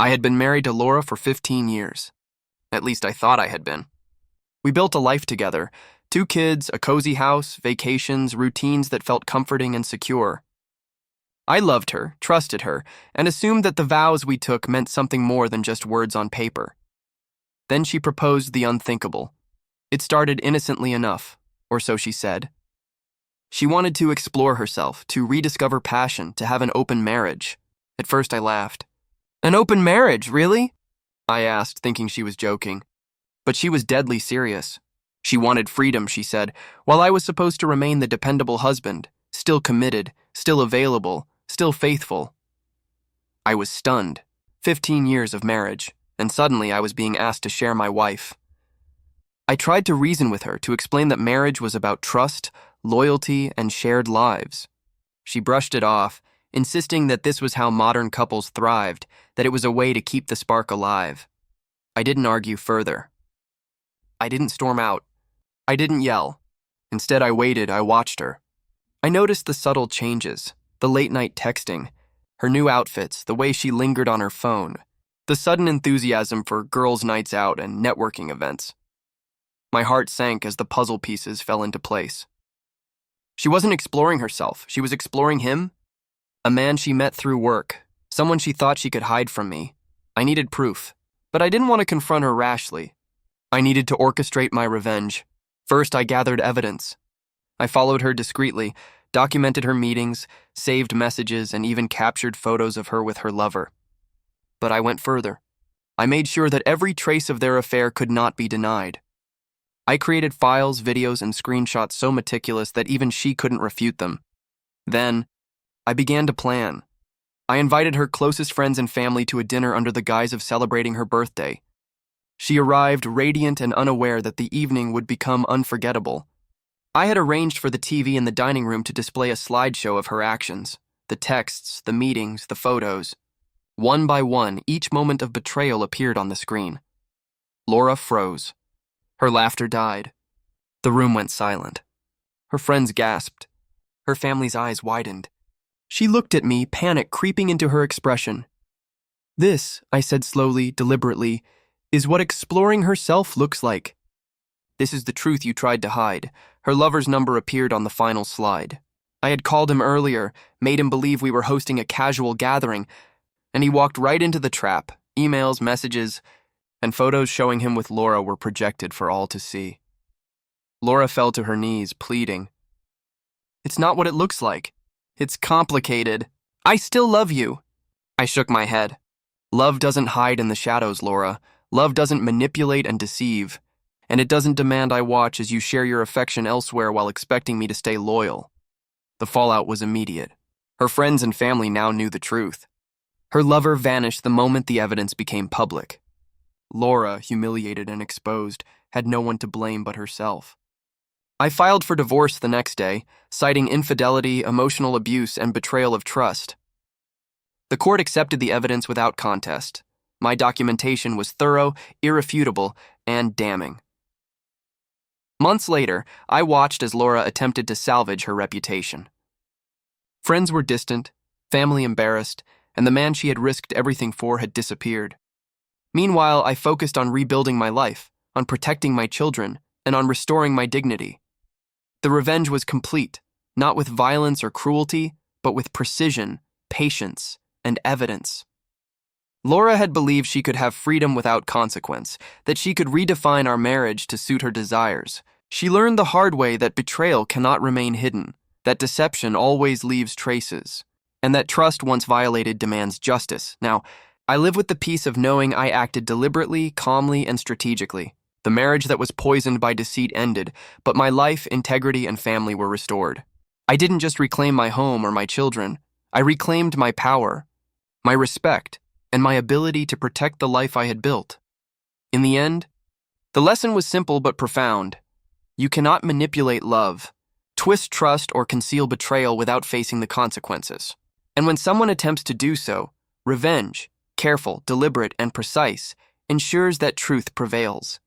I had been married to Laura for 15 years. At least I thought I had been. We built a life together, 2 kids, a cozy house, vacations, routines that felt comforting and secure. I loved her, trusted her, and assumed that the vows we took meant something more than just words on paper. Then she proposed the unthinkable. It started innocently enough, or so she said. She wanted to explore herself, to rediscover passion, to have an open marriage. At first I laughed. An open marriage, really? I asked, thinking she was joking. But she was deadly serious. She wanted freedom, she said, while I was supposed to remain the dependable husband, still committed, still available, still faithful. I was stunned. 15 years of marriage, and suddenly I was being asked to share my wife. I tried to reason with her, to explain that marriage was about trust, loyalty, and shared lives. She brushed it off, insisting that this was how modern couples thrived, that it was a way to keep the spark alive. I didn't argue further. I didn't storm out. I didn't yell. Instead, I waited, I watched her. I noticed the subtle changes, the late-night texting, her new outfits, the way she lingered on her phone, the sudden enthusiasm for girls' nights out and networking events. My heart sank as the puzzle pieces fell into place. She wasn't exploring herself, she was exploring him. A man she met through work, someone she thought she could hide from me. I needed proof, but I didn't want to confront her rashly. I needed to orchestrate my revenge. First, I gathered evidence. I followed her discreetly, documented her meetings, saved messages, and even captured photos of her with her lover. But I went further. I made sure that every trace of their affair could not be denied. I created files, videos, and screenshots so meticulous that even she couldn't refute them. Then, I began to plan. I invited her closest friends and family to a dinner under the guise of celebrating her birthday. She arrived radiant and unaware that the evening would become unforgettable. I had arranged for the TV in the dining room to display a slideshow of her actions, the texts, the meetings, the photos. One by one, each moment of betrayal appeared on the screen. Laura froze. Her laughter died. The room went silent. Her friends gasped. Her family's eyes widened. She looked at me, panic creeping into her expression. This, I said slowly, deliberately, is what exploring herself looks like. This is the truth you tried to hide. Her lover's number appeared on the final slide. I had called him earlier, made him believe we were hosting a casual gathering, and he walked right into the trap. Emails, messages, and photos showing him with Laura were projected for all to see. Laura fell to her knees, pleading. It's not what it looks like. It's complicated. I still love you. I shook my head. Love doesn't hide in the shadows, Laura. Love doesn't manipulate and deceive. And it doesn't demand I watch as you share your affection elsewhere while expecting me to stay loyal. The fallout was immediate. Her friends and family now knew the truth. Her lover vanished the moment the evidence became public. Laura, humiliated and exposed, had no one to blame but herself. I filed for divorce the next day, citing infidelity, emotional abuse, and betrayal of trust. The court accepted the evidence without contest. My documentation was thorough, irrefutable, and damning. Months later, I watched as Laura attempted to salvage her reputation. Friends were distant, family embarrassed, and the man she had risked everything for had disappeared. Meanwhile, I focused on rebuilding my life, on protecting my children, and on restoring my dignity. The revenge was complete, not with violence or cruelty, but with precision, patience, and evidence. Laura had believed she could have freedom without consequence, that she could redefine our marriage to suit her desires. She learned the hard way that betrayal cannot remain hidden, that deception always leaves traces, and that trust once violated demands justice. Now, I live with the peace of knowing I acted deliberately, calmly, and strategically. The marriage that was poisoned by deceit ended, but my life, integrity, and family were restored. I didn't just reclaim my home or my children. I reclaimed my power, my respect, and my ability to protect the life I had built. In the end, the lesson was simple but profound. You cannot manipulate love, twist trust, or conceal betrayal without facing the consequences. And when someone attempts to do so, revenge, careful, deliberate, and precise, ensures that truth prevails.